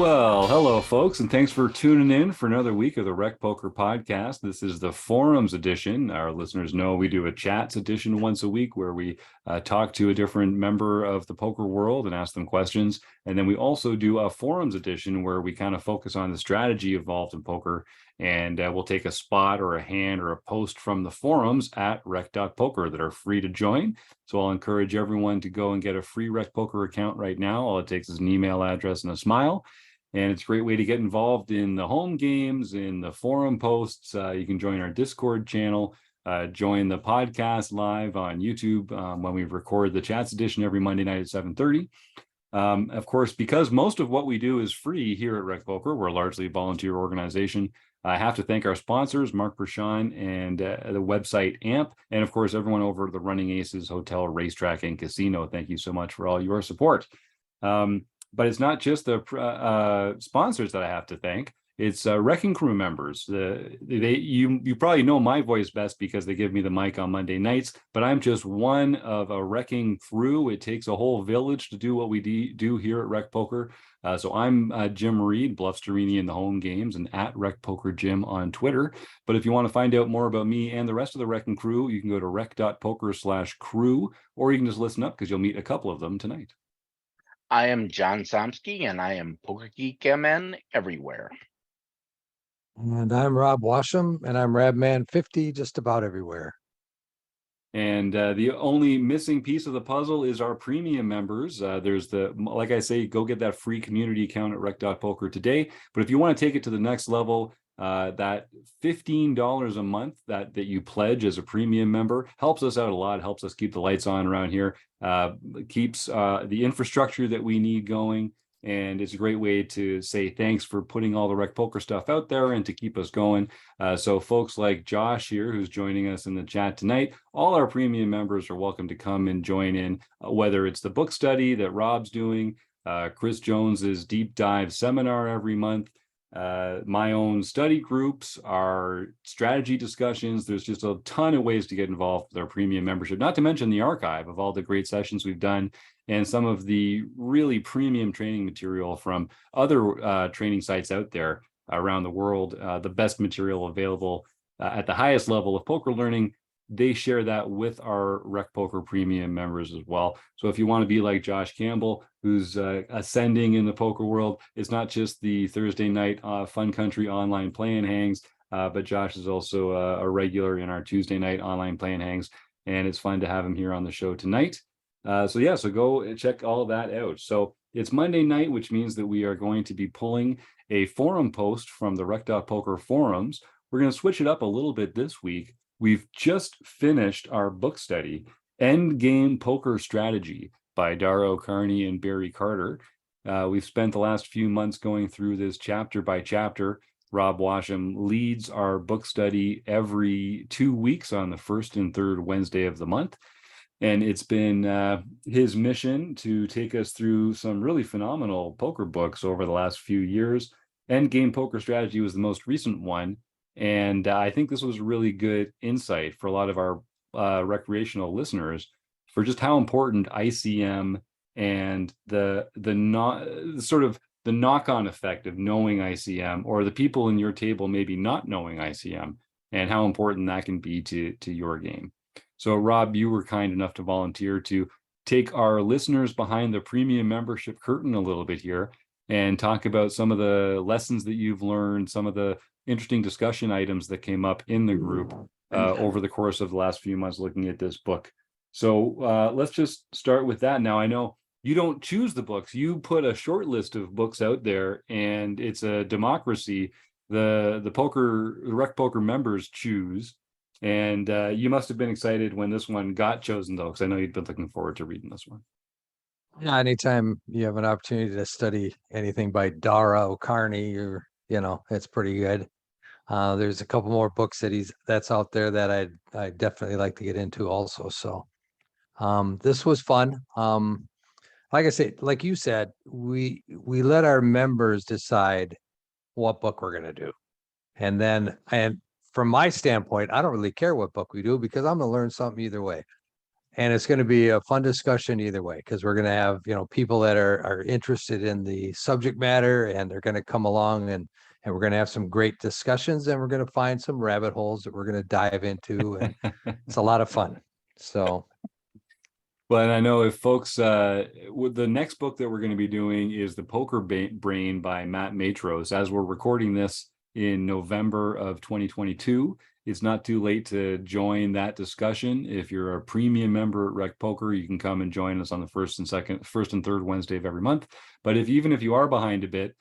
Well, hello, folks, and thanks for tuning in for another week of the Rec Poker Podcast. This is the Forums edition. Our listeners know we do a Chats edition once a week where we talk to a different member of the poker world and ask them questions. And then we also do a Forums edition where we kind of focus on the strategy involved in poker. And we'll take a spot or a hand or a post from the forums at rec.poker that are free to join. So I'll encourage everyone to go and get a free Rec Poker account right now. All it takes is an email address and a smile. And it's a great way to get involved in the home games, in the forum posts. You can join our Discord channel, join the podcast live on YouTube when we record the Chats edition every Monday night at 7:30. Of course, because most of what we do is free here at Rec Poker, we're largely a volunteer organization. I have to thank our sponsors, Mark Prashan and the website AMP, and of course, everyone over at the Running Aces Hotel, Racetrack, and Casino. Thank you so much for all your support. But it's not just the sponsors that I have to thank. It's Wrecking Crew members. You probably know my voice best because they give me the mic on Monday nights, but I'm just one of a wrecking crew. It takes a whole village to do what we do here at Rec Poker. So I'm Jim Reed, Bluffsterini in the home games, and at Rec Poker Jim on Twitter. But if you want to find out more about me and the rest of the Wrecking Crew, you can go to rec.poker/crew, or you can just listen up because you'll meet a couple of them tonight. I am John Somsky, and I am Poker Geek MN everywhere. And I'm Rob Washam, and I'm Rabman50 just about everywhere. And the only missing piece of the puzzle is our premium members. There's like I say, go get that free community account at rec.poker today. But if you want to take it to the next level, that $15 a month that you pledge as a premium member helps us out a lot, helps us keep the lights on around here, keeps the infrastructure that we need going. And it's a great way to say thanks for putting all the Rec Poker stuff out there and to keep us going. So folks like Josh here, who's joining us in the chat tonight, all our premium members are welcome to come and join in, whether it's the book study that Rob's doing, Chris Jones's deep dive seminar every month, my own study groups, our strategy discussions. There's just a ton of ways to get involved with our premium membership, not to mention the archive of all the great sessions we've done and some of the really premium training material from other training sites out there around the world, the best material available at the highest level of poker learning. They share that with our Rec Poker premium members as well. So if you want to be like Josh Campbell, who's ascending in the poker world, it's not just the Thursday night Fun Country online play-in hangs, but Josh is also a regular in our Tuesday night online play-in hangs, and it's fun to have him here on the show tonight. So go and check all that out. So it's Monday night, which means that we are going to be pulling a forum post from the Rec.Poker forums. We're going to switch it up a little bit this week. We've just finished our book study, Endgame Poker Strategy by Dara and Barry Carter. We've spent the last few months going through this chapter by chapter. Rob Washam leads our book study every 2 weeks on the first and third Wednesday of the month. And it's been his mission to take us through some really phenomenal poker books over the last few years. Endgame Poker Strategy was the most recent one. And I think this was really good insight for a lot of our recreational listeners for just how important ICM and the knock-on effect of knowing ICM, or the people in your table maybe not knowing ICM, and how important that can be to your game. So Rob, you were kind enough to volunteer to take our listeners behind the premium membership curtain a little bit here and talk about some of the lessons that you've learned, some of the interesting discussion items that came up in the group over the course of the last few months looking at this book. So let's just start with that. Now, I know you don't choose the books. You put a short list of books out there, and it's a democracy. The Rec Poker members choose. And you must have been excited when this one got chosen, though, because I know you'd been looking forward to reading this one. Yeah, anytime you have an opportunity to study anything by Dara O'Kearney, it's pretty good. There's a couple more books that's out there that I definitely like to get into also. So this was fun. Like I said, like you said, we let our members decide what book we're going to do, and from my standpoint, I don't really care what book we do because I'm going to learn something either way. And it's going to be a fun discussion either way, because we're going to have, people that are interested in the subject matter, and they're going to come along, and we're going to have some great discussions, and we're going to find some rabbit holes that we're going to dive into, and it's a lot of fun. So, but I know if folks, with the next book that we're going to be doing is The Poker Brain by Matt Matros. As we're recording this in November of 2022, it's not too late to join that discussion. If you're a premium member at Rec Poker, you can come and join us on the first and third Wednesday of every month. But even if you are behind a bit,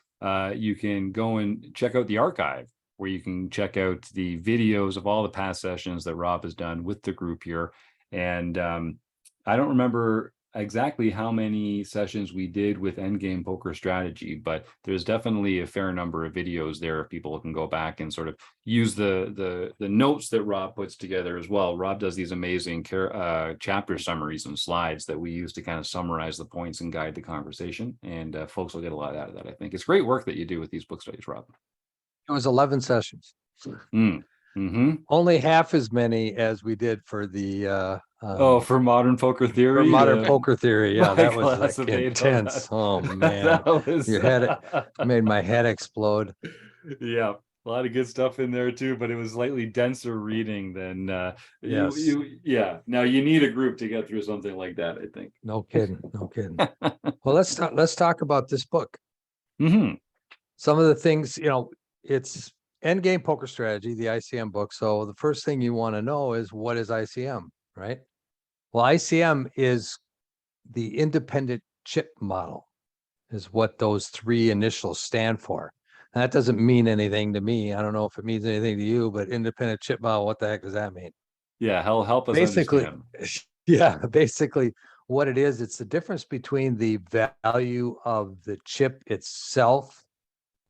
you can go and check out the archive, where you can check out the videos of all the past sessions that Rob has done with the group here. And I don't remember exactly how many sessions we did with Endgame Poker Strategy, but there's definitely a fair number of videos there if people can go back and sort of use the notes that Rob puts together as well. Rob does these amazing chapter summaries and slides that we use to kind of summarize the points and guide the conversation, and folks will get a lot out of that. I think it's great work that you do with these book studies, Rob. it was 11 sessions. Only half as many as we did for the for Modern Poker Theory. For Modern Poker Theory, yeah, that was class of like 8. intense. Oh man, your head made my head explode. Yeah, a lot of good stuff in there too, but it was slightly denser reading than Yes. yeah. Now you need a group to get through something like that, I think. No kidding, no kidding. Well, let's talk about this book. Some of the things, it's Endgame Poker Strategy, the ICM book. So the first thing you want to know is, what is ICM, right? Well, ICM is the independent chip model, is what those 3 initials stand for. And that doesn't mean anything to me. I don't know if it means anything to you, but independent chip model, what the heck does that mean? Yeah, help us basically understand. Yeah, basically what it is, it's the difference between the value of the chip itself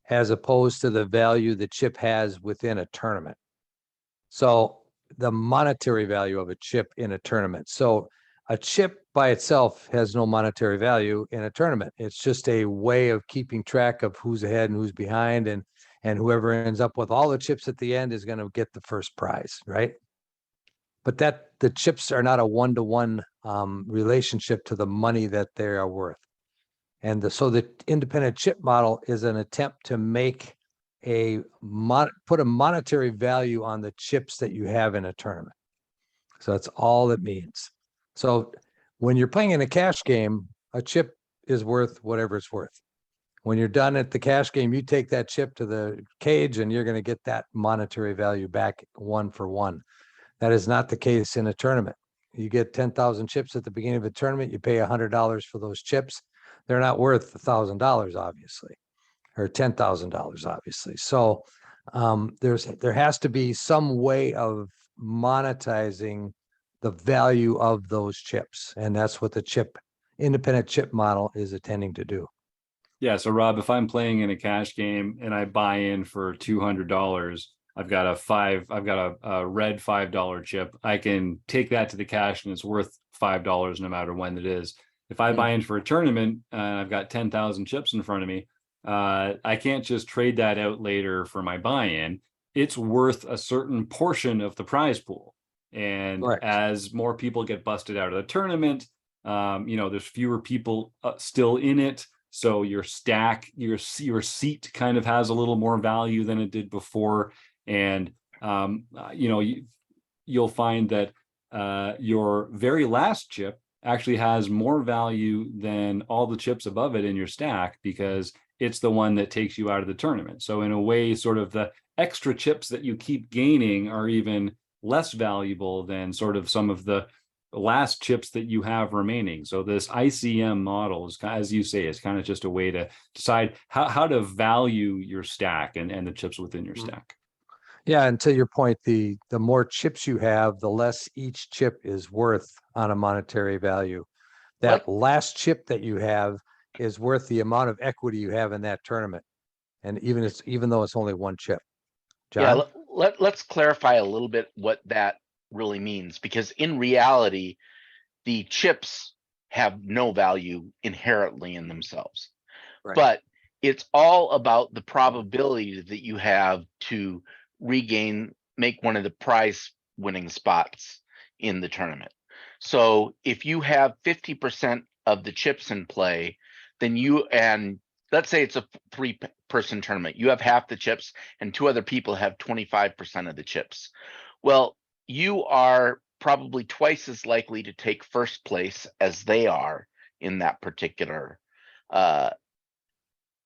as opposed to the value the chip has within a tournament. So the monetary value of a chip in a tournament. So a chip by itself has no monetary value in a tournament. It's just a way of keeping track of who's ahead and who's behind, and whoever ends up with all the chips at the end is going to get the first prize, right? But that the chips are not a one-to-one relationship to the money that they are worth. And so the independent chip model is an attempt to make put a monetary value on the chips that you have in a tournament. So that's all it means. So when you're playing in a cash game, a chip is worth whatever it's worth. When you're done at the cash game, you take that chip to the cage and you're going to get that monetary value back 1 for 1. That is not the case in a tournament. You get 10,000 chips at the beginning of a tournament, you pay $100 for those chips. They're not worth $1,000, obviously, or $10,000, obviously. So there has to be some way of monetizing the value of those chips, and that's what the independent chip model is intending to do. Yeah. So Rob, if I'm playing in a cash game and I buy in for $200, I've got a red $5 chip. I can take that to the cash and it's worth $5 no matter when it is. If I buy in for a tournament and I've got 10,000 chips in front of me, I can't just trade that out later for my buy-in. It's worth a certain portion of the prize pool. And Correct. As more people get busted out of the tournament, there's fewer people still in it. So your seat kind of has a little more value than it did before. And, you'll find that your very last chip actually has more value than all the chips above it in your stack, because it's the one that takes you out of the tournament. So in a way, sort of the extra chips that you keep gaining are even less valuable than sort of some of the last chips that you have remaining. So this ICM model is, as you say, is kind of just a way to decide how to value your stack and the chips within your stack. Yeah, and to your point, the more chips you have, the less each chip is worth on a monetary value. That last chip that you have is worth the amount of equity you have in that tournament, and even though it's only 1 chip. John? Yeah, let's clarify a little bit what that really means, because in reality, the chips have no value inherently in themselves. Right. But it's all about the probability that you have to make one of the prize winning spots in the tournament. So if you have 50% of the chips in play, then and let's say it's a 3-person tournament, you have half the chips and 2 other people have 25% of the chips. Well, you are probably twice as likely to take first place as they are in that particular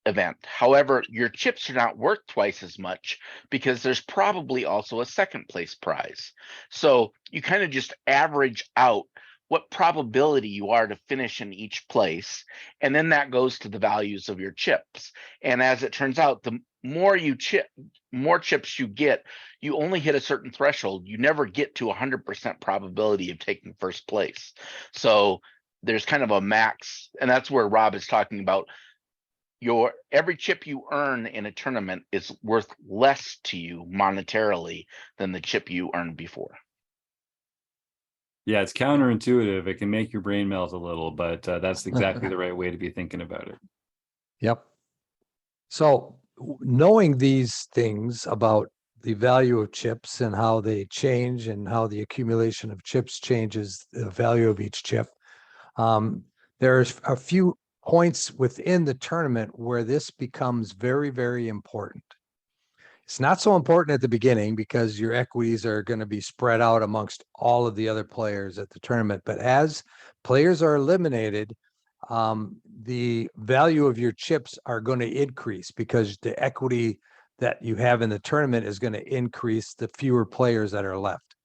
event. However, your chips are not worth twice as much because there's probably also a second place prize. So you kind of just average out what probability you are to finish in each place, and then that goes to the values of your chips. And as it turns out, the more chips you get, you only hit a certain threshold. You never get to 100% probability of taking first place. So there's kind of a max, and that's where Rob is talking about every chip you earn in a tournament is worth less to you monetarily than the chip you earned before. Yeah, it's counterintuitive. It can make your brain melt a little, but that's exactly the right way to be thinking about it. Yep. So knowing these things about the value of chips and how they change and how the accumulation of chips changes the value of each chip, there's a few points within the tournament where this becomes very, very important. It's not so important at the beginning because your equities are going to be spread out amongst all of the other players at the tournament. But as players are eliminated, the value of your chips are going to increase because the equity that you have in the tournament is going to increase the fewer players that are left.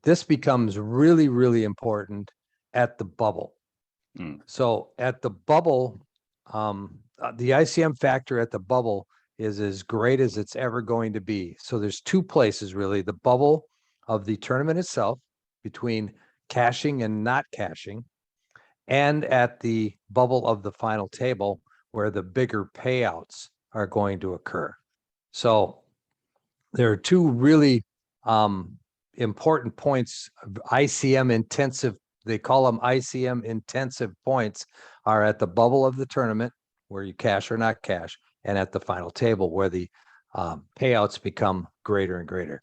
This becomes really, really important at the bubble. So at the bubble, the ICM factor at the bubble is as great as it's ever going to be. So there's 2 places really, the bubble of the tournament itself between cashing and not cashing, and at the bubble of the final table where the bigger payouts are going to occur. So there are 2 really important points, ICM intensive, they call them ICM intensive points, are at the bubble of the tournament where you cash or not cash, and at the final table where the payouts become greater and greater.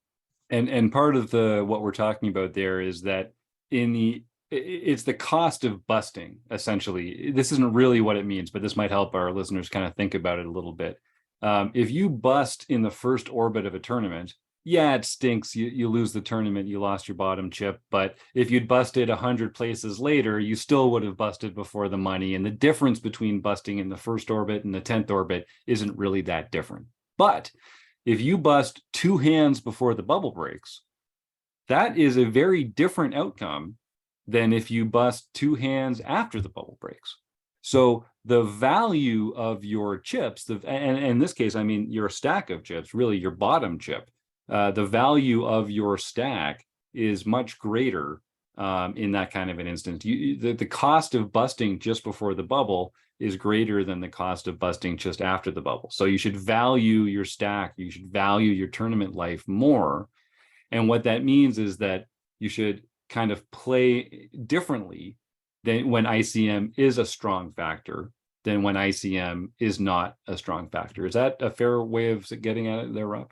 And part of what we're talking about there is that it's the cost of busting, essentially. This isn't really what it means, but this might help our listeners kind of think about it a little bit. If you bust in the first orbit of a tournament, yeah, it stinks. You lose the tournament, you lost your bottom chip. But if you'd busted 100 places later, you still would have busted before the money. And the difference between busting in the first orbit and the 10th orbit isn't really that different. But if you bust 2 hands before the bubble breaks, that is a very different outcome than if you bust 2 hands after the bubble breaks. So the value of your chips, and in this case, I mean, your stack of chips, really your bottom chip, the value of your stack is much greater in that kind of an instance. The cost of busting just before the bubble is greater than the cost of busting just after the bubble. So you should value your stack. You should value your tournament life more. And what that means is that you should kind of play differently than when ICM is a strong factor than when ICM is not a strong factor. Is that a fair way of getting at it there, Rob?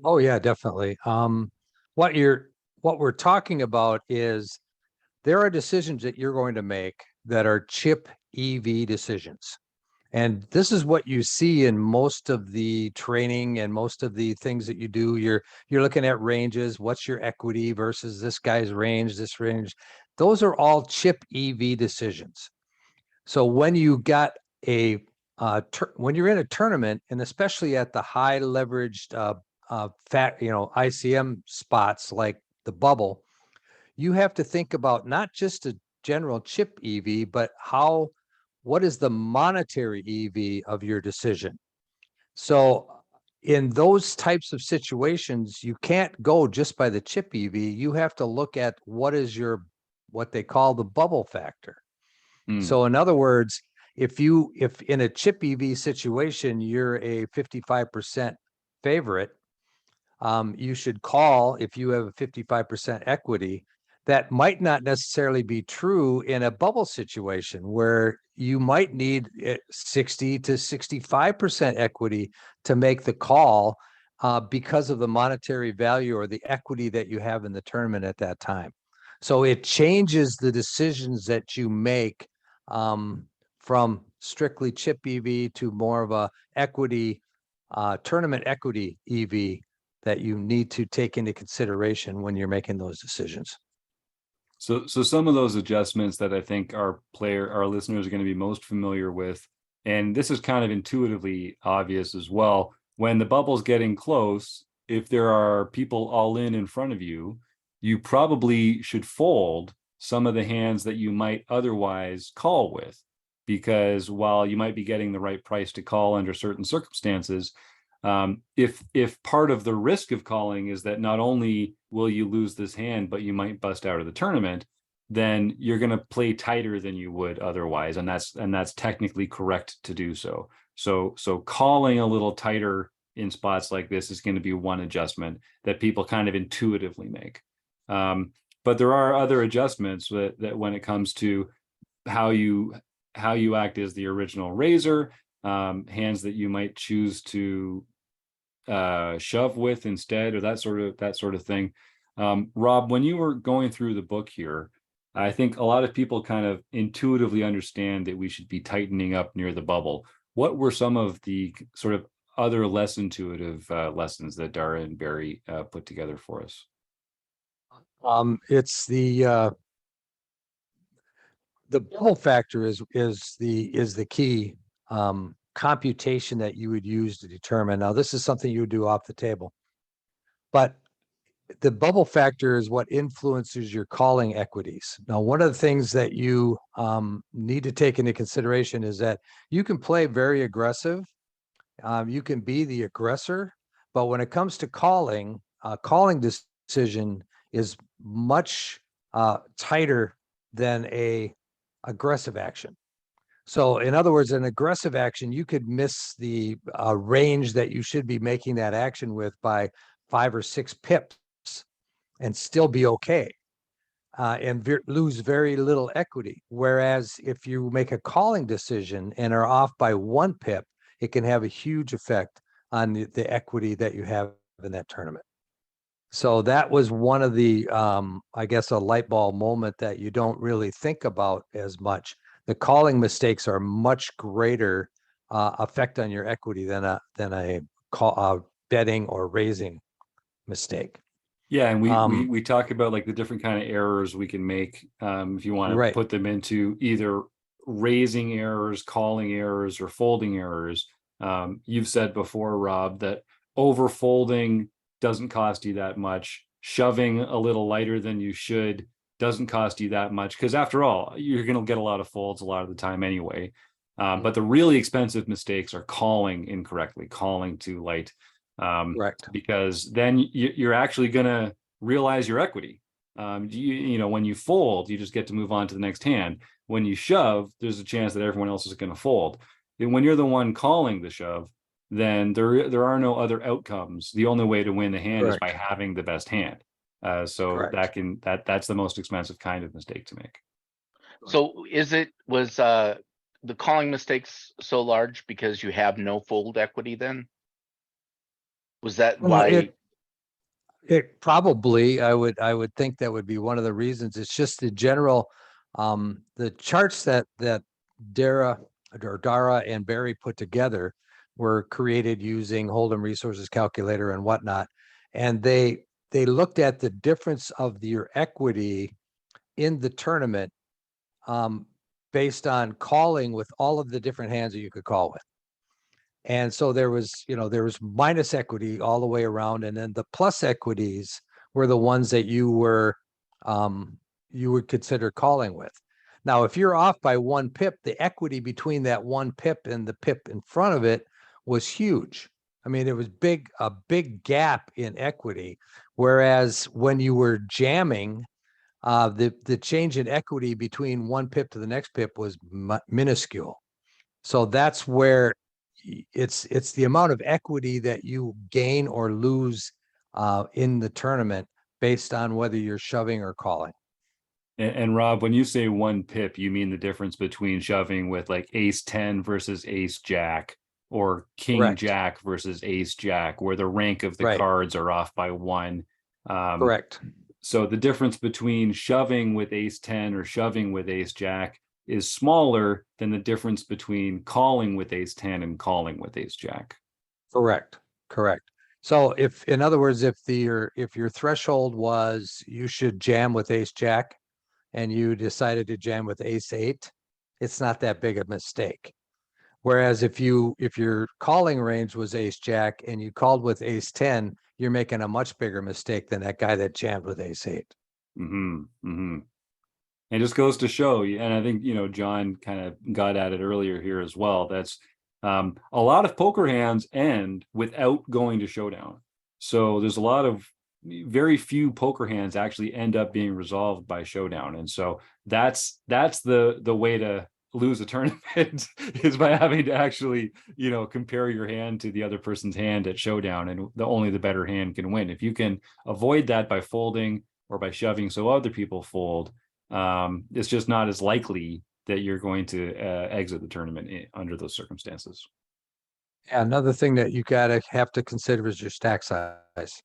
Oh yeah, definitely. What we're talking about is there are decisions that you're going to make that are chip EV decisions. And this is what you see in most of the training and most of the things that you do. You're looking at ranges. What's your equity versus this guy's range, this range? Those are all chip EV decisions. So when you got when you're in a tournament, and especially at the high leveraged ICM spots like the bubble, you have to think about not just a general chip EV, but what is the monetary EV of your decision? So in those types of situations, you can't go just by the chip EV. You have to look at what they call the bubble factor. So in other words, if in a chip EV situation, you're a 55% favorite, you should call if you have a 55% equity. That might not necessarily be true in a bubble situation where you might need 60 to 65% equity to make the call because of the monetary value or the equity that you have in the tournament at that time. So it changes the decisions that you make from strictly chip EV to more of a equity, tournament equity EV that you need to take into consideration when you're making those decisions. So some of those adjustments that I think our listeners are going to be most familiar with, and this is kind of intuitively obvious as well, when the bubble's getting close, if there are people all in front of you, you probably should fold some of the hands that you might otherwise call with, because while you might be getting the right price to call under certain circumstances, if part of the risk of calling is that not only will you lose this hand, but you might bust out of the tournament, then you're going to play tighter than you would otherwise, and that's technically correct to do so. So calling a little tighter in spots like this is going to be one adjustment that people kind of intuitively make. But there are other adjustments that when it comes to how you act as the original raiser, hands that you might choose to shove with instead, or that sort of thing. Rob, when you were going through the book here, I think a lot of people kind of intuitively understand that we should be tightening up near the bubble. What were some of the sort of other less intuitive lessons that Dara and Barry put together for us? It's the bubble factor is the key computation that you would use to determine. Now, this is something you would do off the table, but the bubble factor is what influences your calling equities. Now, one of the things that you need to take into consideration is that you can play very aggressive. You can be the aggressor, but when it comes to calling, calling decision is much tighter than a aggressive action. So in other words, an aggressive action, you could miss the range that you should be making that action with by 5 or 6 pips and still be okay, and lose very little equity. Whereas if you make a calling decision and are off by 1 pip, it can have a huge effect on the equity that you have in that tournament. So that was one of the, I guess, a light bulb moment that you don't really think about as much. The calling mistakes are much greater effect on your equity than a betting or raising mistake. Yeah, and we talk about like the different kind of errors we can make if you want to put them into either raising errors, calling errors, or folding errors. You've said before, Rob, that over folding doesn't cost you that much. Shoving a little lighter than you should doesn't cost you that much, because after all, you're going to get a lot of folds a lot of the time anyway. But the really expensive mistakes are calling incorrectly, calling too light. Correct. Because then you're actually going to realize your equity. You know, when you fold, you just get to move on to the next hand. When you shove, there's a chance that everyone else is going to fold. And when you're the one calling the shove, then there are no other outcomes. The only way to win the hand is by having the best hand. So that's the most expensive kind of mistake to make. So was the calling mistakes so large because you have no fold equity then? Was that why? It probably, I would think that would be one of the reasons. It's just the general, the charts that Dara and Barry put together were created using Hold'em Resources Calculator and whatnot, and they looked at the difference of your equity in the tournament based on calling with all of the different hands that you could call with. And so there was minus equity all the way around, and then the plus equities were the ones that you would consider calling with. Now, if you're off by 1 pip, the equity between that 1 pip and the pip in front of it was huge. I mean, it was a big gap in equity. Whereas when you were jamming, the change in equity between 1 pip to the next pip was minuscule. So that's where it's the amount of equity that you gain or lose in the tournament based on whether you're shoving or calling. And Rob, when you say 1 pip, you mean the difference between shoving with like ace 10 versus ace jack, or king jack versus ace jack, where the rank of the cards are off by 1. Correct. So the difference between shoving with ace 10 or shoving with ace jack is smaller than the difference between calling with ace 10 and calling with ace jack. Correct. Correct. So if, in other words, if your threshold was you should jam with ace jack and you decided to jam with ace 8, it's not that big a mistake. Whereas if your calling range was ace jack and you called with ace 10, you're making a much bigger mistake than that guy that jammed with ace 8. It just goes to show, and I think, John kind of got at it earlier here as well. That's a lot of poker hands end without going to showdown. So there's a lot of very few poker hands actually end up being resolved by showdown. And so that's the way to lose a tournament is by having to actually, compare your hand to the other person's hand at showdown, and only the better hand can win. If you can avoid that by folding or by shoving so other people fold, it's just not as likely that you're going to exit the tournament under those circumstances. Yeah, another thing that you have to consider is your stack size.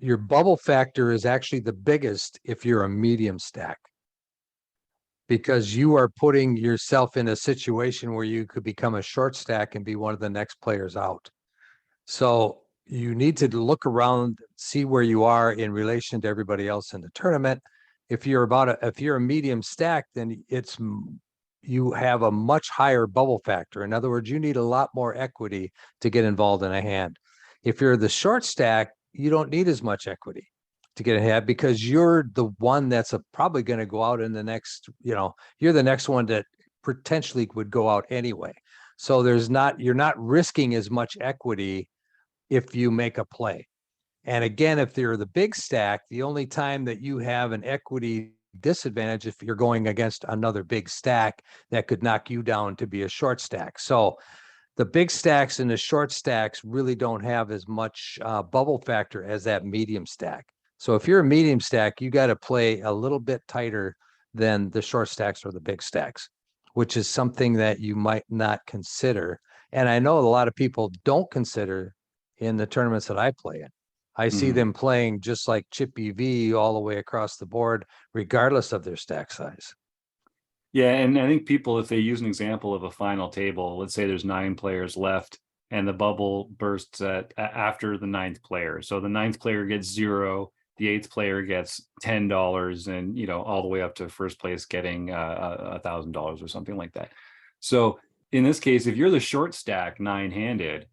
Your bubble factor is actually the biggest if you're a medium stack, because you are putting yourself in a situation where you could become a short stack and be one of the next players out. So you need to look around, see where you are in relation to everybody else in the tournament. If you're a medium stack, then you have a much higher bubble factor. In other words, you need a lot more equity to get involved in a hand. If you're the short stack, you don't need as much equity to get ahead, because you're the one that's probably going to go out in the next, you're the next one that potentially would go out anyway. So you're not risking as much equity if you make a play. And again, if you're the big stack, the only time that you have an equity disadvantage if you're going against another big stack that could knock you down to be a short stack. So the big stacks and the short stacks really don't have as much bubble factor as that medium stack. So if you're a medium stack, you got to play a little bit tighter than the short stacks or the big stacks, which is something that you might not consider. And I know a lot of people don't consider in the tournaments that I play in. I see them playing just like chip EV all the way across the board, regardless of their stack size. Yeah, and I think people, if they use an example of a final table, let's say there's 9 players left and the bubble bursts after the 9th player. So the 9th player gets 0, the 8th player gets $10, and all the way up to first place getting $1,000 or something like that. So in this case, if you're the short stack 9-handed,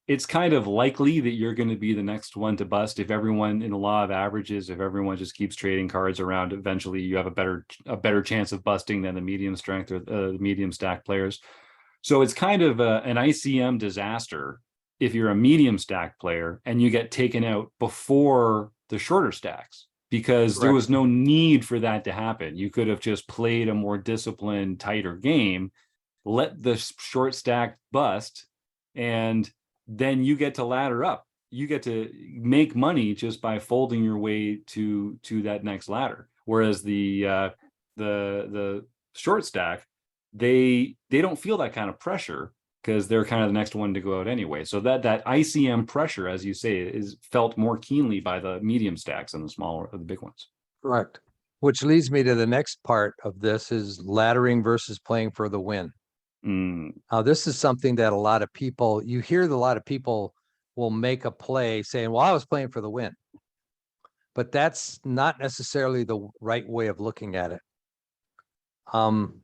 it's kind of likely that you're going to be the next one to bust. If everyone, in the law of averages, if everyone just keeps trading cards around, eventually you have a better chance of busting than the medium strength or the medium stack players. So it's kind of an ICM disaster if you're a medium stack player and you get taken out before the shorter stacks, because there was no need for that to happen. You could have just played a more disciplined, tighter game, let the short stack bust, and then you get to ladder up. You get to make money just by folding your way to that next ladder. Whereas the short stack, they don't feel that kind of pressure because they're kind of the next one to go out anyway. So that ICM pressure, as you say, is felt more keenly by the medium stacks than the big ones. Correct. Which leads me to the next part of this is laddering versus playing for the win. Now, this is something that a lot of people will make a play saying, well, I was playing for the win. But that's not necessarily the right way of looking at it. Don't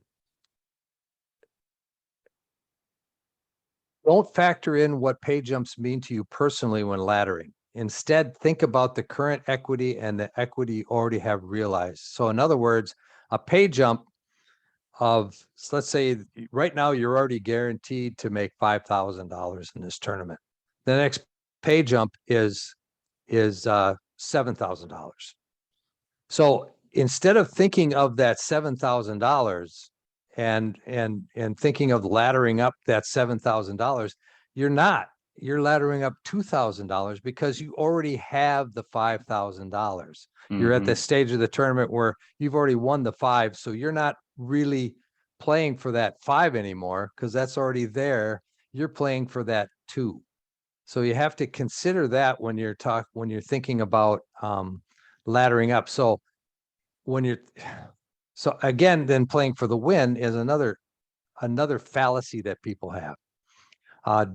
factor in what pay jumps mean to you personally when laddering. Instead, think about the current equity and the equity you already have realized. So in other words, a pay jump of, let's say right now you're already guaranteed to make $5,000 in this tournament. The next pay jump is $7,000. So instead of thinking of that $7,000 and thinking of laddering up that $7,000, you're laddering up $2,000 because you already have the $5,000. You're at the stage of the tournament where you've already won the 5. So you're not really playing for that 5 anymore because that's already there. You're playing for that 2. So you have to consider that when you're thinking about laddering up. So when you're so again, then playing for the win is another fallacy that people have.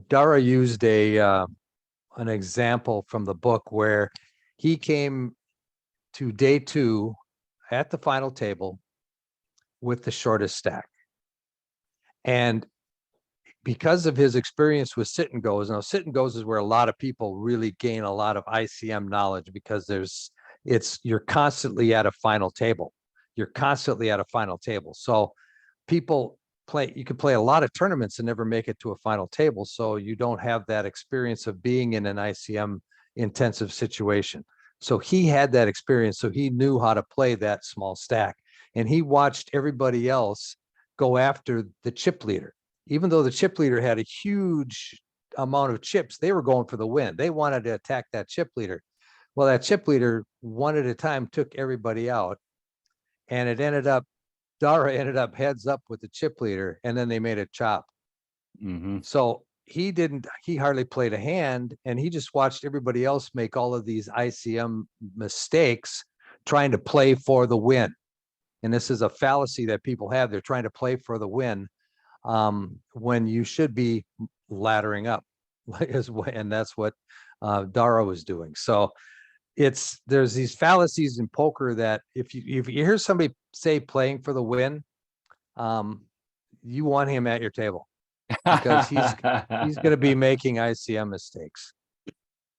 Dara used an example from the book where he came to day 2 at the final table with the shortest stack. And because of his experience with sit and goes, now sit and goes is where a lot of people really gain a lot of ICM knowledge, because you're constantly at a final table. You're constantly at a final table. So you could play a lot of tournaments and never make it to a final table. So you don't have that experience of being in an ICM intensive situation. So he had that experience. So he knew how to play that small stack, and he watched everybody else go after the chip leader. Even though the chip leader had a huge amount of chips, they were going for the win. They wanted to attack that chip leader. Well, that chip leader, one at a time, took everybody out, and Dara ended up heads up with the chip leader, and then they made a chop. Mm-hmm. So he hardly played a hand, and he just watched everybody else make all of these ICM mistakes trying to play for the win. And this is a fallacy that people have. They're trying to play for the win, when you should be laddering up, and that's what Dara was doing. So there's these fallacies in poker that if you hear somebody say playing for the win, you want him at your table, because he's going to be making ICM mistakes.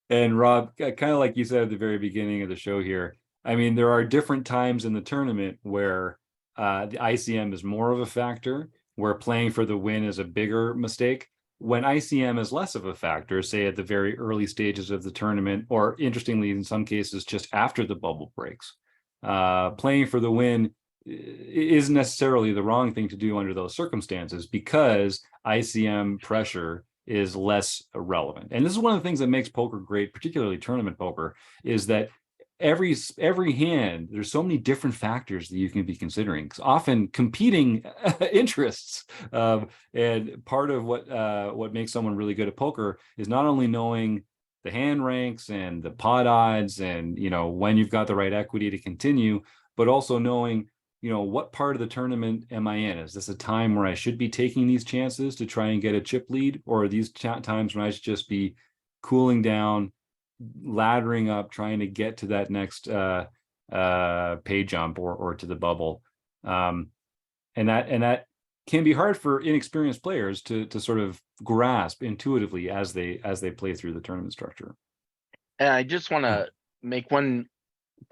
And Rob, kind of like you said at the very beginning of the show here, I mean, there are different times in the tournament where the ICM is more of a factor, where playing for the win is a bigger mistake. When ICM is less of a factor, say at the very early stages of the tournament, or interestingly, in some cases, just after the bubble breaks, playing for the win isn't necessarily the wrong thing to do under those circumstances, because ICM pressure is less relevant. And this is one of the things that makes poker great, particularly tournament poker, is that every hand, there's so many different factors that you can be considering, often competing interests. And part of what makes someone really good at poker is not only knowing the hand ranks and the pot odds, and when you've got the right equity to continue, but also knowing what part of the tournament am I in? Is this a time where I should be taking these chances to try and get a chip lead, or are these times when I should just be cooling down, laddering up, trying to get to that next pay jump or to the bubble? And that can be hard for inexperienced players to sort of grasp intuitively as they play through the tournament structure. And I just want to make one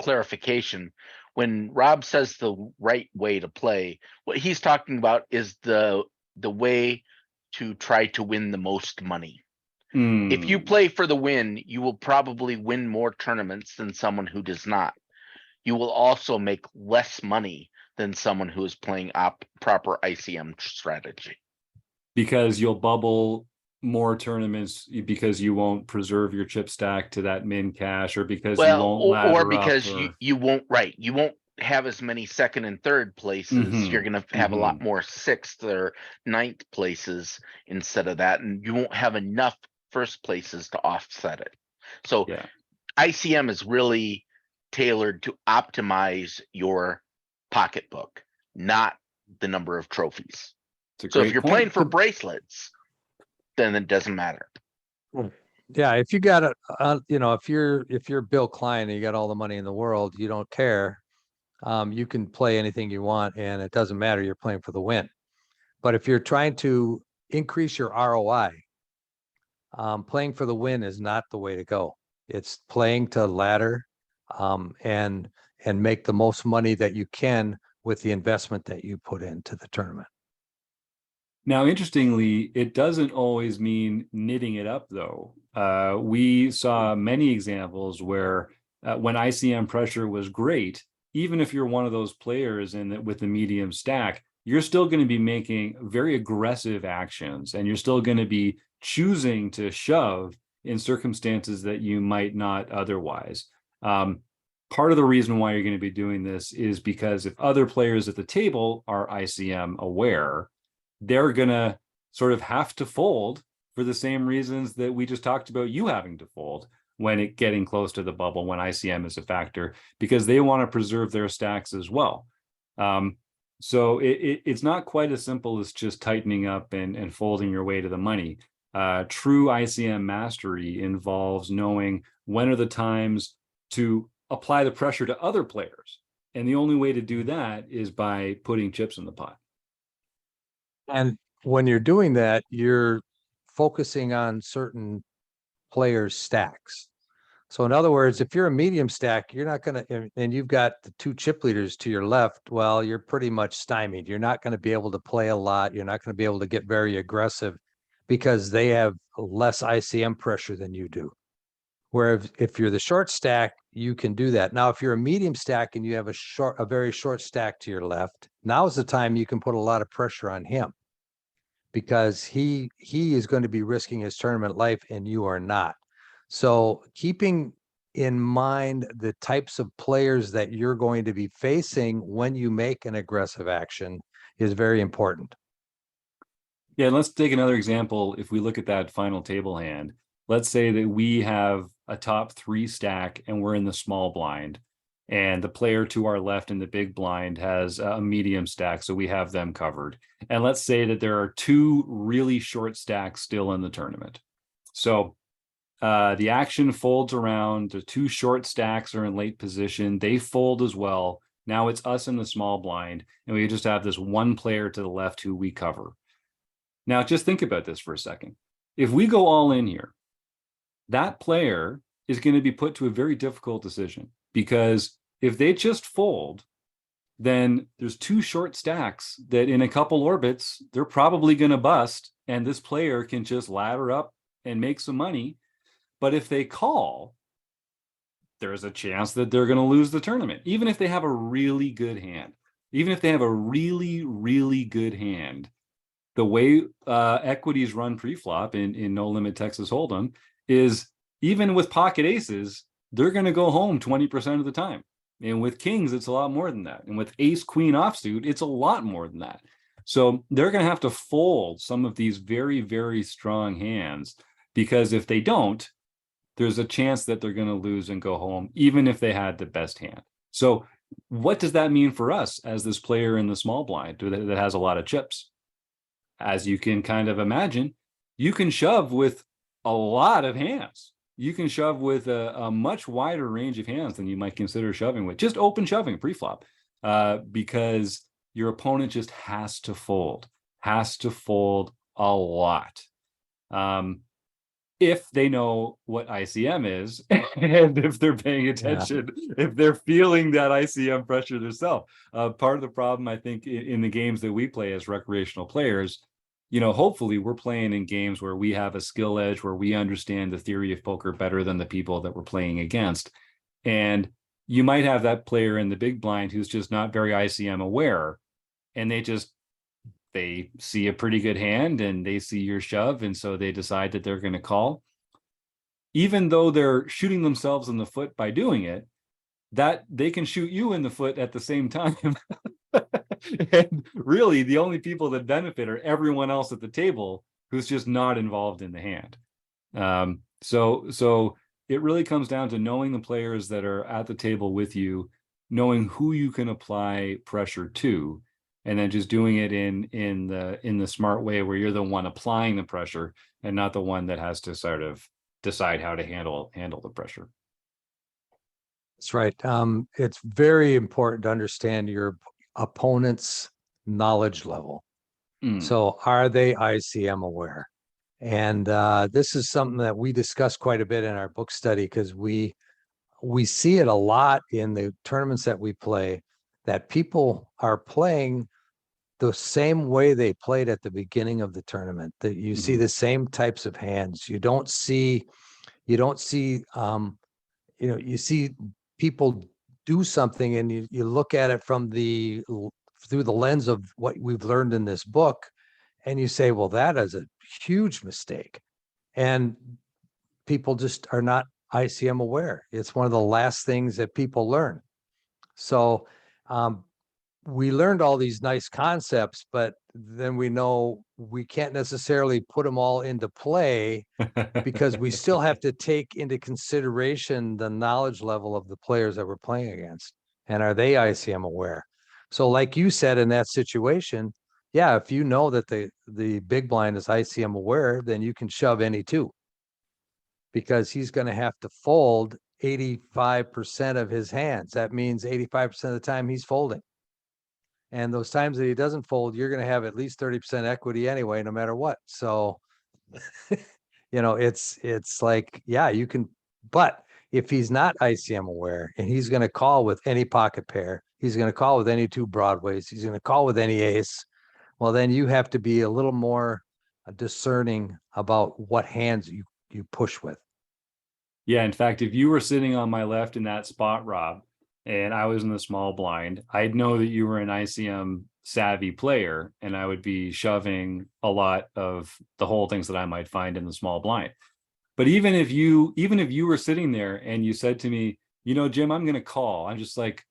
clarification. When Rob says the right way to play, what he's talking about is the way to try to win the most money. If you play for the win, you will probably win more tournaments than someone who does not. You will also make less money than someone who is playing proper ICM strategy. Because you'll bubble more tournaments, because you won't preserve your chip stack to that min cash, or because you won't ladder or because up, you won't have as many second and third places. You're going to have a lot more sixth or ninth places instead of that, and you won't have enough first places to offset it. So ICM is really tailored to optimize your pocketbook, not the number of trophies. So if you're playing for bracelets, then it doesn't matter. Yeah, if you got if you're Bill Klein and you got all the money in the world, you don't care. You can play anything you want, and it doesn't matter. You're playing for the win. But if you're trying to increase your ROI, playing for the win is not the way to go. It's playing to ladder, and make the most money that you can with the investment that you put into the tournament. Now, interestingly, it doesn't always mean knitting it up, though. We saw many examples where when ICM pressure was great, even if you're one of those players with the medium stack, you're still going to be making very aggressive actions, and you're still going to be choosing to shove in circumstances that you might not otherwise. Part of the reason why you're going to be doing this is because if other players at the table are ICM aware, they're going to sort of have to fold for the same reasons that we just talked about you having to fold when it getting close to the bubble, when ICM is a factor, because they want to preserve their stacks as well. So it's not quite as simple as just tightening up and folding your way to the money. True ICM mastery involves knowing when are the times to apply the pressure to other players. And the only way to do that is by putting chips in the pot. And when you're doing that, you're focusing on certain players' stacks. So in other words, if you're a medium stack, you're not going to, and you've got the two chip leaders to your left, well, you're pretty much stymied. You're not going to be able to play a lot. You're not going to be able to get very aggressive because they have less ICM pressure than you do. Where if you're the short stack, you can do that. Now, if you're a medium stack and you have a very short stack to your left, now's the time you can put a lot of pressure on him, because he is going to be risking his tournament life and you are not. So keeping in mind the types of players that you're going to be facing when you make an aggressive action is very important. Yeah, let's take another example. If we look at that final table hand, let's say that we have a top 3 stack and we're in the small blind, and the player to our left in the big blind has a medium stack, so we have them covered. And let's say that there are 2 really short stacks still in the tournament. So the action folds around, the 2 short stacks are in late position, they fold as well. Now it's us in the small blind, and we just have this one player to the left who we cover. Now, just think about this for a second. If we go all in here, that player is going to be put to a very difficult decision, because if they just fold, then there's 2 short stacks that in a couple orbits, they're probably going to bust, and this player can just ladder up and make some money. But if they call, there's a chance that they're going to lose the tournament, even if they have a really good hand. Even if they have a really, really good hand, the way equities run pre-flop in No Limit Texas Hold'em is, even with pocket aces, they're going to go home 20% of the time. And with kings, it's a lot more than that. And with ace queen offsuit, it's a lot more than that. So they're going to have to fold some of these very, very strong hands, because if they don't, there's a chance that they're going to lose and go home, even if they had the best hand. So what does that mean for us as this player in the small blind that has a lot of chips? As you can kind of imagine, you can shove with a lot of hands. You can shove with a much wider range of hands than you might consider shoving with, just open shoving pre-flop, because your opponent just has to fold a lot. If they know what ICM is, and if they're paying attention, if they're feeling that ICM pressure themselves. Part of the problem, I think, in the games that we play as recreational players, hopefully we're playing in games where we have a skill edge, where we understand the theory of poker better than the people that we're playing against. And you might have that player in the big blind who's just not very ICM aware, and they see a pretty good hand and they see your shove, and so they decide that they're going to call. Even though they're shooting themselves in the foot by doing it, that they can shoot you in the foot at the same time. And really, the only people that benefit are everyone else at the table who's just not involved in the hand. So it really comes down to knowing the players that are at the table with you, knowing who you can apply pressure to, and then just doing it in the smart way, where you're the one applying the pressure and not the one that has to sort of decide how to handle the pressure. That's right. It's very important to understand your opponent's knowledge level. So are they ICM aware? And this is something that we discuss quite a bit in our book study, because we see it a lot in the tournaments that we play, that people are playing the same way they played at the beginning of the tournament. That you see the same types of hands. You see people do something, and you look at it through the lens of what we've learned in this book, and you say, well, that is a huge mistake. And people just are not ICM aware. It's one of the last things that people learn. So we learned all these nice concepts, but then we know we can't necessarily put them all into play because we still have to take into consideration the knowledge level of the players that we're playing against. And are they ICM aware? So like you said, in that situation, yeah, if you know that the big blind is ICM aware, then you can shove any two, because he's going to have to fold 85% of his hands. That means 85% of the time he's folding. And those times that he doesn't fold, you're going to have at least 30% equity anyway, no matter what. So, it's like, yeah, you can, but if he's not ICM aware and he's going to call with any pocket pair, he's going to call with any two broadways, he's going to call with any ace, well, then you have to be a little more discerning about what hands you push with. Yeah, in fact, if you were sitting on my left in that spot, Rob, and I was in the small blind, I'd know that you were an ICM savvy player, and I would be shoving a lot of the whole things that I might find in the small blind. But even if you were sitting there and you said to me, Jim, I'm going to call, I'm just like,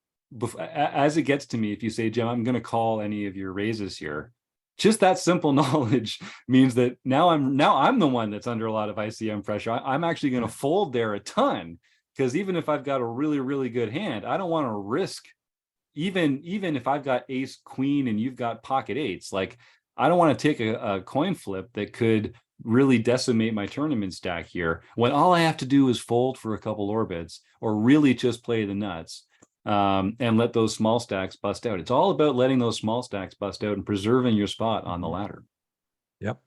as it gets to me, if you say, Jim, I'm going to call any of your raises here, just that simple knowledge means that now I'm the one that's under a lot of ICM pressure. I'm actually going to fold there a ton, because even if I've got a really, really good hand, I don't want to risk, even if I've got ace queen and you've got pocket eights, like I don't want to take a coin flip that could really decimate my tournament stack here, when all I have to do is fold for a couple orbits or really just play the nuts. And let those small stacks bust out. It's all about letting those small stacks bust out and preserving your spot on the ladder. Yep.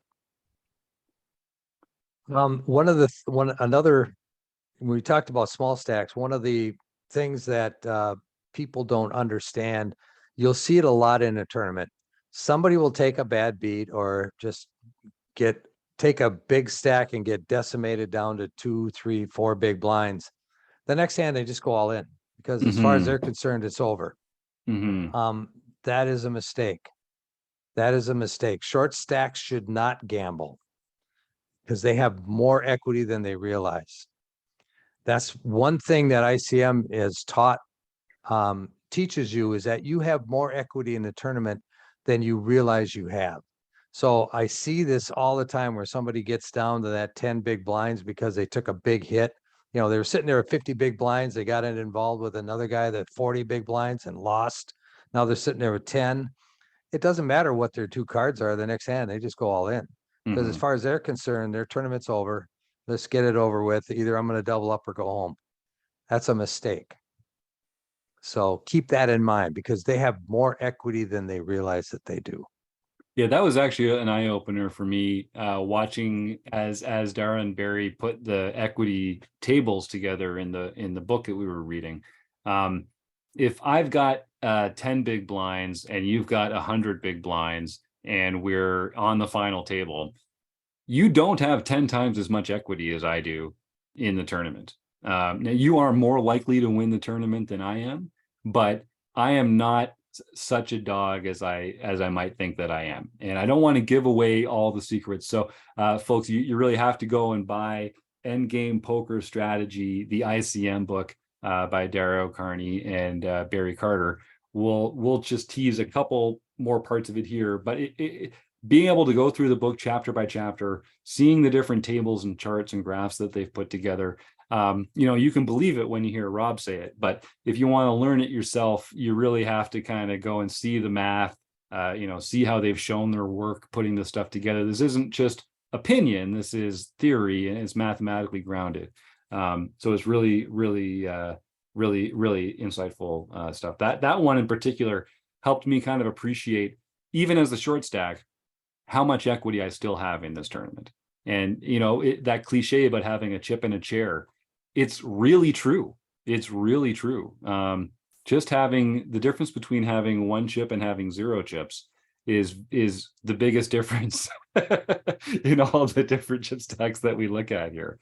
When we talked about small stacks, one of the things that people don't understand, you'll see it a lot in a tournament. Somebody will take a bad beat or just take a big stack and get decimated down to 2, 3, 4 big blinds. The next hand, they just go all in, because as far as they're concerned, it's over. That is a mistake. That is a mistake. Short stacks should not gamble, because they have more equity than they realize. That's one thing that ICM is teaches you, is that you have more equity in the tournament than you realize you have. So I see this all the time, where somebody gets down to that 10 big blinds because they took a big hit. They were sitting there at 50 big blinds. They got involved with another guy that 40 big blinds and lost. Now they're sitting there with 10. It doesn't matter what their two cards are the next hand. They just go all in, because as far as they're concerned, their tournament's over. Let's get it over with. Either I'm going to double up or go home. That's a mistake. So keep that in mind, because they have more equity than they realize that they do. Yeah, that was actually an eye opener for me, watching as Dara and Barry put the equity tables together in the book that we were reading. If I've got 10 big blinds and you've got 100 big blinds and we're on the final table, you don't have 10 times as much equity as I do in the tournament. Now you are more likely to win the tournament than I am, but I am not such a dog as I might think that I am. And I don't want to give away all the secrets. So folks, you really have to go and buy Endgame Poker Strategy, the ICM book by Dara and Barry Carter. We'll just tease a couple more parts of it here, but being able to go through the book chapter by chapter, seeing the different tables and charts and graphs that they've put together, you can believe it when you hear Rob say it, but if you want to learn it yourself, you really have to kind of go and see the math, see how they've shown their work putting this stuff together. This isn't just opinion, this is theory, and it's mathematically grounded. So it's really, really, really, really insightful stuff. That one in particular helped me kind of appreciate, even as the short stack, how much equity I still have in this tournament. And, that cliche about having a chip in a chair, it's really true. It's really true. Just having the difference between having one chip and having 0 chips is the biggest difference in all the different chip stacks that we look at here.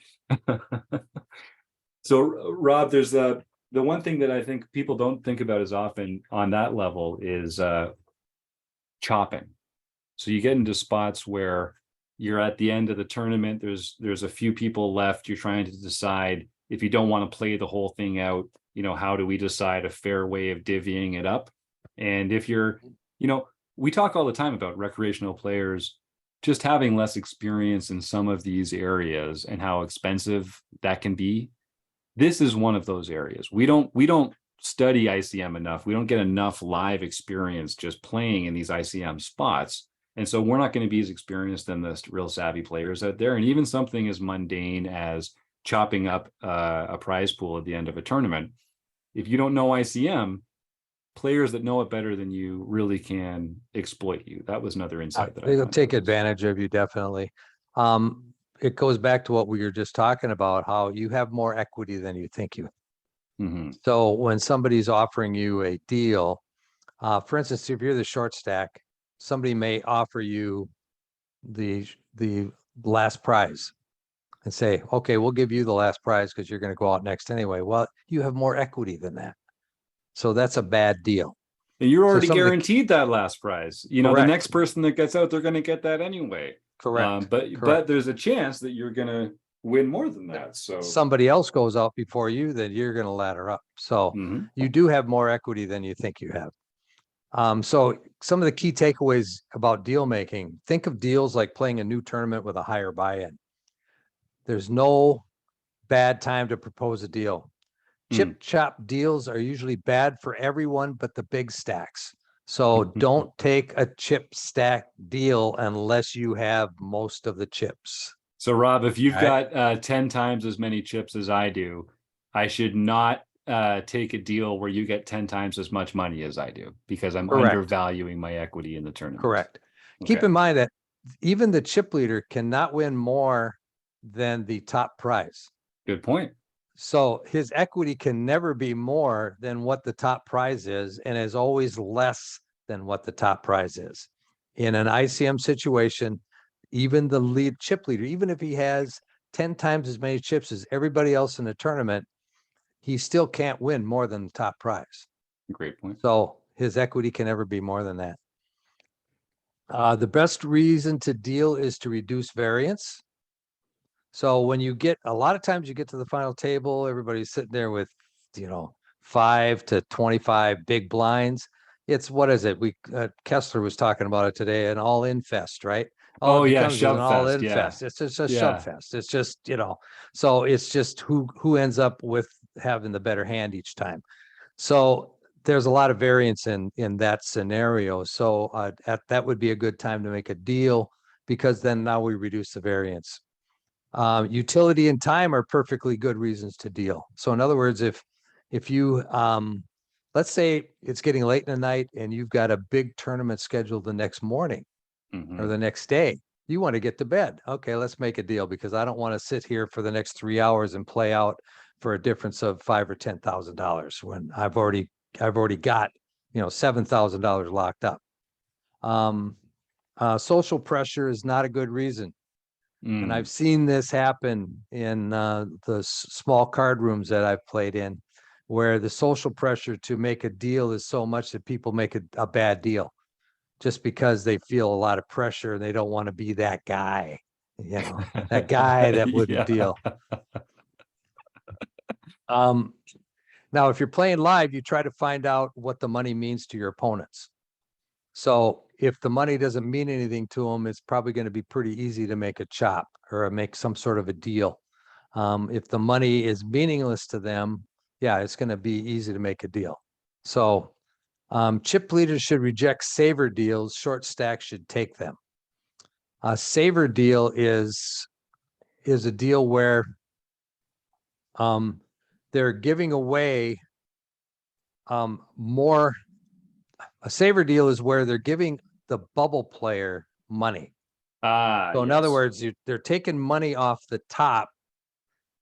So, Rob, there's the one thing that I think people don't think about as often on that level is chopping. So you get into spots where you're at the end of the tournament, there's a few people left, you're trying to decide, if you don't want to play the whole thing out, how do we decide a fair way of divvying it up? And if you're, we talk all the time about recreational players just having less experience in some of these areas and how expensive that can be. This is one of those areas. We don't study ICM enough. We don't get enough live experience just playing in these ICM spots. And so we're not going to be as experienced than the real savvy players out there. And even something as mundane as chopping up a prize pool at the end of a tournament, if you don't know ICM, players that know it better than you really can exploit you. That was another insight that I They'll found take out. advantage of you, definitely. It goes back to what we were just talking about, how you have more equity than you think you. Mhm. So when somebody's offering you a deal, for instance, if you're the short stack, somebody may offer you the last prize and say, okay, we'll give you the last prize because you're going to go out next anyway. Well, you have more equity than that. So that's a bad deal. And you're So already some of the- guaranteed that last prize. The Correct. next person that gets out, they're going to get that anyway. Correct. But Correct. there's a chance that you're going to win more than that. So Somebody else goes out before you, then you're going to ladder up. So Mhm. you do have more equity than you think you have. So some of the key takeaways about deal making: think of deals like playing a new tournament with a higher buy-in. There's no bad time to propose a deal. Chip chop deals are usually bad for everyone but the big stacks. So don't take a chip stack deal unless you have most of the chips. So Rob, if you've Right. got 10 times as many chips as I do, I should not take a deal where you get 10 times as much money as I do, because I'm Correct. undervaluing my equity in the tournament. Correct. Okay. Keep in mind that even the chip leader cannot win more than the top prize. Good point. So his equity can never be more than what the top prize is, and is always less than what the top prize is. In an ICM situation, even the lead chip leader, even if he has 10 times as many chips as everybody else in the tournament, he still can't win more than the top prize. Great point. So his equity can never be more than that. The best reason to deal is to reduce variance. So when you get, a lot of times you get to the final table, everybody's sitting there with, 5 to 25 big blinds. It's, what is it? Kessler was talking about it today, an all-in fest, right? All Oh, it yeah, becomes is an shove fest, all-in yeah. fest. It's just a Yeah. shove fest. It's just, so it's just who ends up with having the better hand each time. So there's a lot of variance in that scenario. So that would be a good time to make a deal, because then now we reduce the variance. Utility and time are perfectly good reasons to deal. So in other words, if you let's say it's getting late in the night and you've got a big tournament scheduled the next morning or the next day, you want to get to bed. Okay, let's make a deal, because I don't want to sit here for the next 3 hours and play out for a difference of $5,000 or $10,000 when I've already got $7,000 locked up. Social pressure is not a good reason. And I've seen this happen in the small card rooms that I've played in, where the social pressure to make a deal is so much that people make a bad deal just because they feel a lot of pressure and they don't want to be that guy, that guy that wouldn't Yeah. deal. Now, if you're playing live, you try to find out what the money means to your opponents. So if the money doesn't mean anything to them, it's probably going to be pretty easy to make a chop or make some sort of a deal. If the money is meaningless to them, yeah, it's going to be easy to make a deal. So chip leaders should reject saver deals. Short stacks should take them. A saver deal is a deal where they're giving away more. A saver deal is where they're giving the bubble player money. So in other words, they're taking money off the top,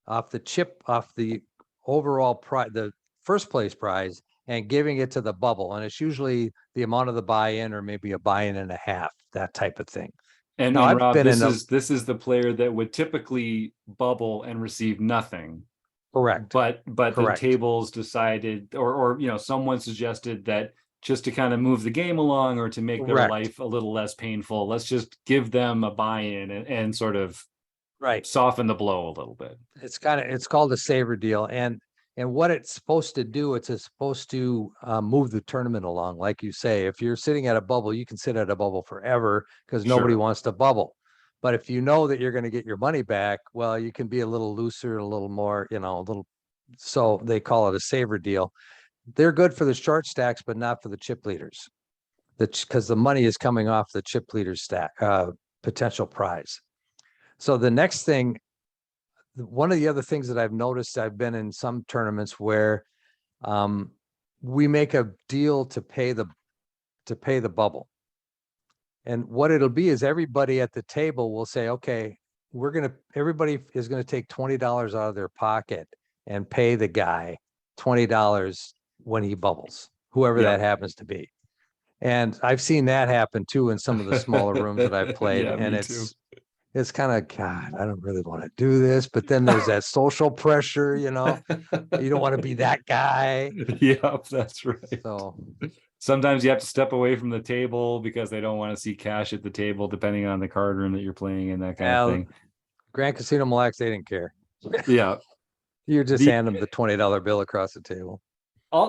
off the chip, off the overall prize, the first place prize, and giving it to the bubble. And it's usually the amount of the buy-in, or maybe a buy-in and a half, that type of thing. And, Now, and I've Rob, been this in is the player that would typically bubble and receive nothing. Correct. But the Correct. tables decided, or someone suggested that just to kind of move the game along, or to make their Correct. life a little less painful, let's just give them a buy-in and sort of Right. soften the blow a little bit. It's called a saver deal. And And what it's supposed to do, it's supposed to move the tournament along. Like you say, if you're sitting at a bubble, you can sit at a bubble forever because nobody Sure. wants to bubble. But if you know that you're going to get your money back, well, you can be a little looser, a little more, a little. So they call it a saver deal. They're good for the short stacks, but not for the chip leaders. Because the money is coming off the chip leader stack potential prize. So the next thing, one of the other things that I've noticed, I've been in some tournaments where we make a deal to pay the bubble. And what it'll be is everybody at the table will say, okay, everybody is going to take $20 out of their pocket and pay the guy $20 when he bubbles, whoever Yeah. that happens to be. And I've seen that happen too in some of the smaller rooms that I've played. Yeah, and me it's kind of, God, I don't really want to do this. But then there's that social pressure, you don't want to be that guy. Yep, that's right. So sometimes you have to step away from the table because they don't want to see cash at the table, depending on the card room that you're playing in, that kind of thing. Grand Casino Mille Lacs, they didn't care. Yeah. You just hand them the $20 bill across the table.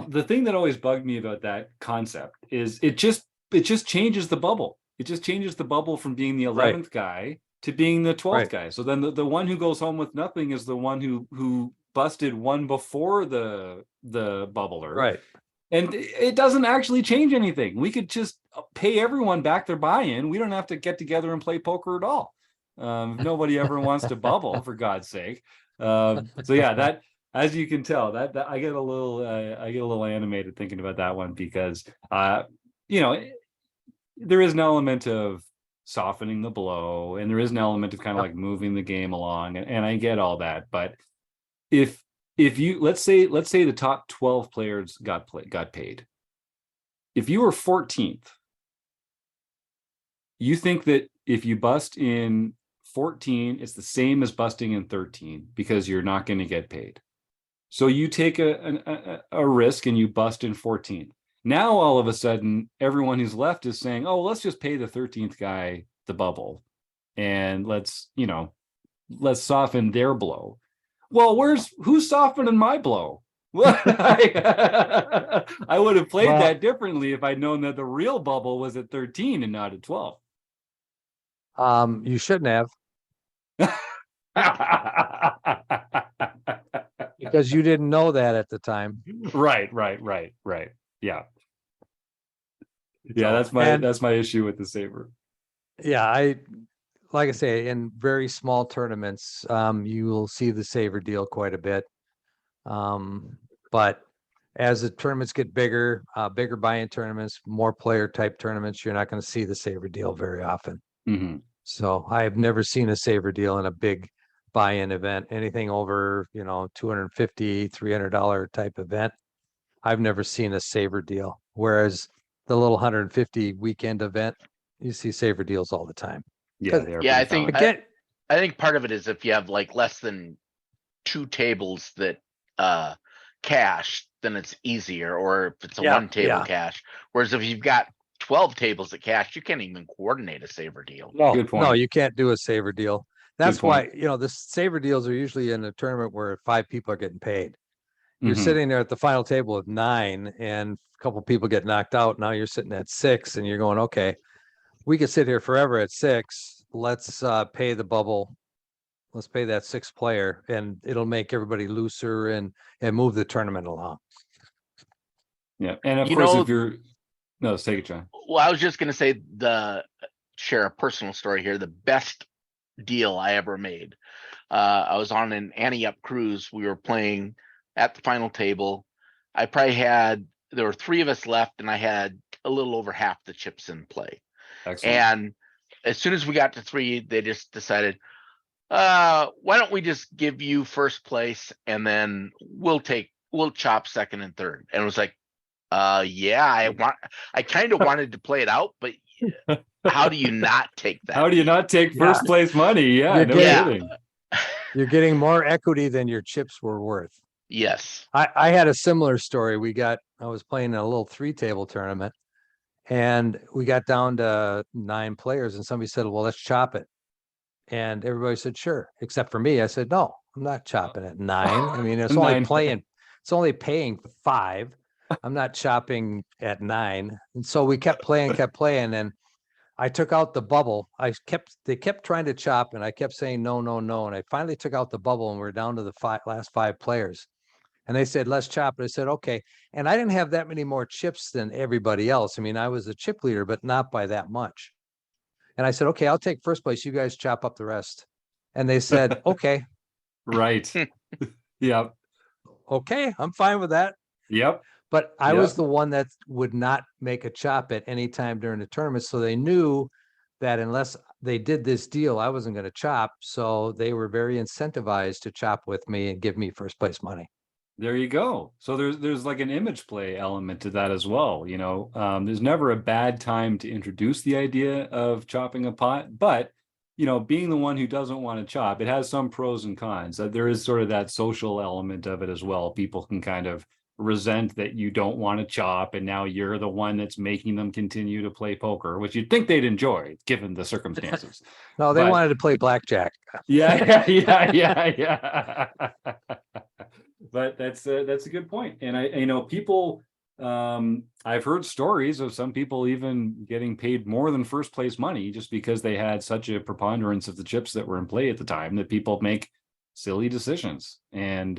The thing that always bugged me about that concept is it just changes the bubble. It just changes the bubble from being the 11th guy to being the 12th guy. So then the one who goes home with nothing is the one who busted one before the bubbler. Right. And it doesn't actually change anything. We could just pay everyone back their buy-in. We don't have to get together and play poker at all. Nobody ever wants to bubble, for God's sake. So yeah, that, as you can tell, that I get a little animated thinking about that one because there is an element of softening the blow, and there is an element of kind of like moving the game along, and I get all that. But if you let's say the top 12 players got paid, if you were 14th, you think that if you bust in 14, it's the same as busting in 13 because you're not going to get paid. So you take a risk and you bust in 14. Now all of a sudden, everyone who's left is saying, "Oh, let's just pay the 13th guy the bubble, and let's soften their blow." Well, who's softening my blow? Well, I would have played that differently if I'd known that the real bubble was at 13 and not at 12. You shouldn't have. Because you didn't know that at the time. Right. Yeah. Yeah, that's my issue with the saver. Yeah, like I say, in very small tournaments, you will see the saver deal quite a bit. But as the tournaments get bigger buy-in tournaments, more player type tournaments, you're not going to see the saver deal very often. Mm-hmm. So I have never seen a saver deal in a big buy-in event, anything over, $250, $300 type event. I've never seen a saver deal. Whereas the little 150 weekend event, you see saver deals all the time. Yeah, I think part of it is if you have like less than 2 tables that cash, then it's easier, or if it's a 1 table cash. Whereas if you've got 12 tables that cash, you can't even coordinate a saver deal. No, you can't do a saver deal. That's why, the saver deals are usually in a tournament where 5 people are getting paid. You're sitting there at the final table with 9 and a couple people get knocked out. Now you're sitting at 6 and you're going, okay, we could sit here forever at 6. Let's pay the bubble. Let's pay that 6th player, and it'll make everybody looser and move the tournament along. Yeah. And of course, if you're, no, let's take it, John. Well, I was just going to say, share a personal story here. The best deal I ever made. I was on an ante-up cruise. We were playing at the final table. There were 3 of us left, and I had a little over half the chips in play. Excellent. And as soon as we got to 3, they just decided, why don't we just give you first place, and then we'll chop second and third. And it was like, yeah, I kind of wanted to play it out, but how do you not take that? How do you not take first place money? Yeah, no kidding. You're getting more equity than your chips were worth. Yes. I had a similar story. I was playing a little 3-table tournament, and we got down to 9 players, and somebody said, well, let's chop it. And everybody said, sure, except for me. I said, no, I'm not chopping at 9. I mean, it's only it's only paying 5. I'm not chopping at 9. And so we kept playing, and I took out the bubble. They kept trying to chop, and I kept saying no, no, no. And I finally took out the bubble, and we're down to the last 5 players. And they said, let's chop it. I said, okay. And I didn't have that many more chips than everybody else. I mean, I was a chip leader, but not by that much. And I said, okay, I'll take first place. You guys chop up the rest. And they said, okay, Right. Yep. okay, I'm fine with that. Yep. But I Yep. was the one that would not make a chop at any time during the tournament. So they knew that unless they did this deal, I wasn't going to chop. So they were very incentivized to chop with me and give me first place money. There you go. So there's like an image play element to that as well. You know, there's never a bad time to introduce the idea of chopping a pot, but you know, being the one who doesn't want to chop, it has some pros and cons. There is sort of that social element of it as well. People can kind of resent that you don't want to chop, and now you're the one that's making them continue to play poker, which you'd think they'd enjoy given the circumstances. No, they But- wanted to play blackjack. yeah. But that's a good point. And you know, people, I've heard stories of some people even getting paid more than first place money just because they had such a preponderance of the chips that were in play at the time that people make silly decisions. And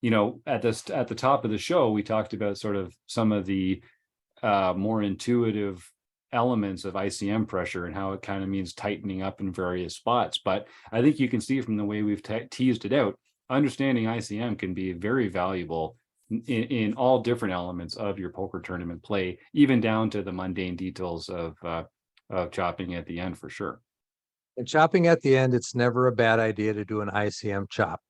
you know, at the top of the show, we talked about sort of some of the more intuitive elements of ICM pressure and how it kind of means tightening up in various spots. But I think you can see from the way we've teased it out, understanding ICM can be very valuable in all different elements of your poker tournament play, even down to the mundane details of chopping at the end for sure. And chopping at the end, it's never a bad idea to do an ICM chop.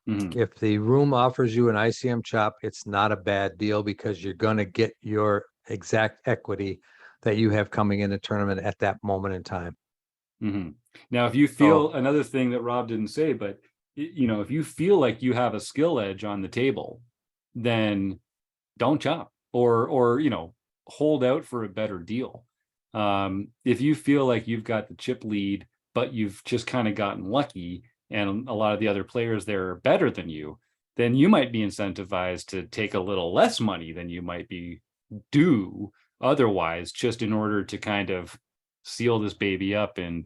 Mm-hmm. If the room offers you an ICM chop, it's not a bad deal because you're going to get your exact equity that you have coming in the tournament at that moment in time. Mm-hmm. Now, if you feel another thing that Rob didn't say, but you know, if you feel like you have a skill edge on the table, then don't chop or you know, hold out for a better deal. If you feel like you've got the chip lead, but you've just kind of gotten lucky and a lot of the other players there are better than you, then you might be incentivized to take a little less money than you might be due otherwise, just in order to kind of seal this baby up and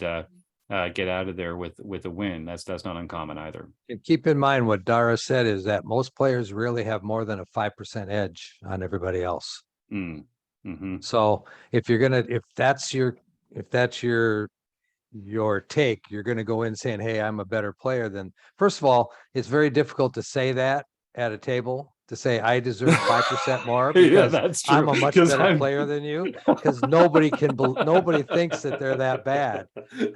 get out of there with a win. That's not uncommon either. And keep in mind what Dara said is that most players really have more than a 5% edge on everybody else. Mm-hmm. So if that's your take, you're going to go in saying, hey, I'm a better player than, first of all, it's very difficult to say that at a table, to say I deserve 5% more because that's true. I'm a much better player than you, because nobody thinks that they're that bad.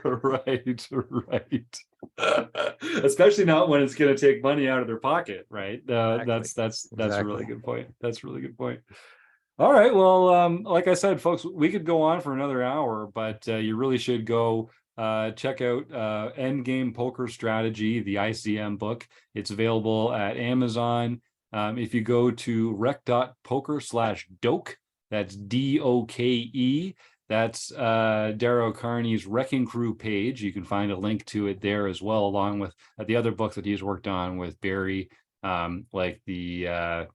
Right. Especially not when it's going to take money out of their pocket, right? That's a really good point. That's a really good point. All right. Well, like I said, folks, we could go on for another hour, but you really should go check out Endgame Poker Strategy, the ICM book. It's available at Amazon. If you go to rec.poker/doke, that's DOKE. That's Dara O'Kearney's Wrecking Crew page. You can find a link to it there as well, along with the other books that he's worked on with Barry, like the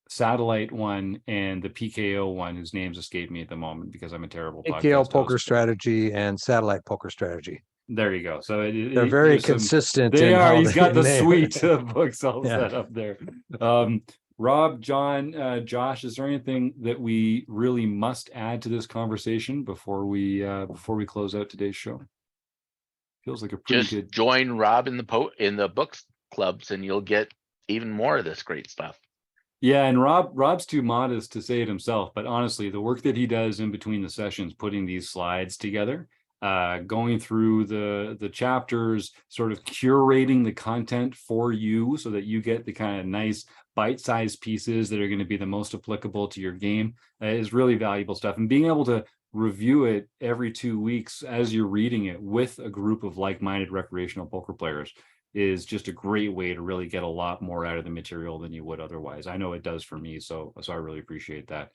Satellite one and the PKO one, whose names escape me at the moment because I'm a terrible PKO podcast Poker host. Strategy and Satellite Poker Strategy. There you go. So they're very consistent. They are. He's got the name. suite of books all set up there. Rob, John, Josh, is there anything that we really must add to this conversation before we close out today's show? Feels like a pretty Just good. join Rob in the books clubs, and you'll get even more of this great stuff. Yeah, and Rob's too modest to say it himself, but honestly, the work that he does in between the sessions, putting these slides together, going through the chapters, sort of curating the content for you so that you get the kind of nice bite-sized pieces that are going to be the most applicable to your game, is really valuable stuff. And being able to review it every 2 weeks as you're reading it with a group of like-minded recreational poker players is just a great way to really get a lot more out of the material than you would otherwise. I know it does for me, so I really appreciate that.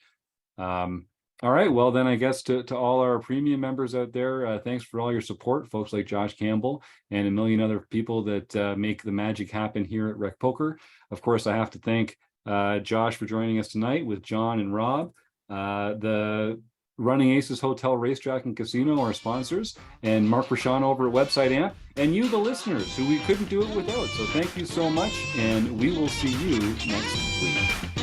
All right, well then I guess to all our premium members out there, thanks for all your support, folks like Josh Campbell and a million other people that make the magic happen here at Rec Poker. Of course, I have to thank Josh for joining us tonight with John and Rob. The Running Aces Hotel, Racetrack, and Casino are sponsors, and Mark Rashawn over at Website Amp, and you, the listeners, who we couldn't do it without. So thank you so much, and we will see you next week.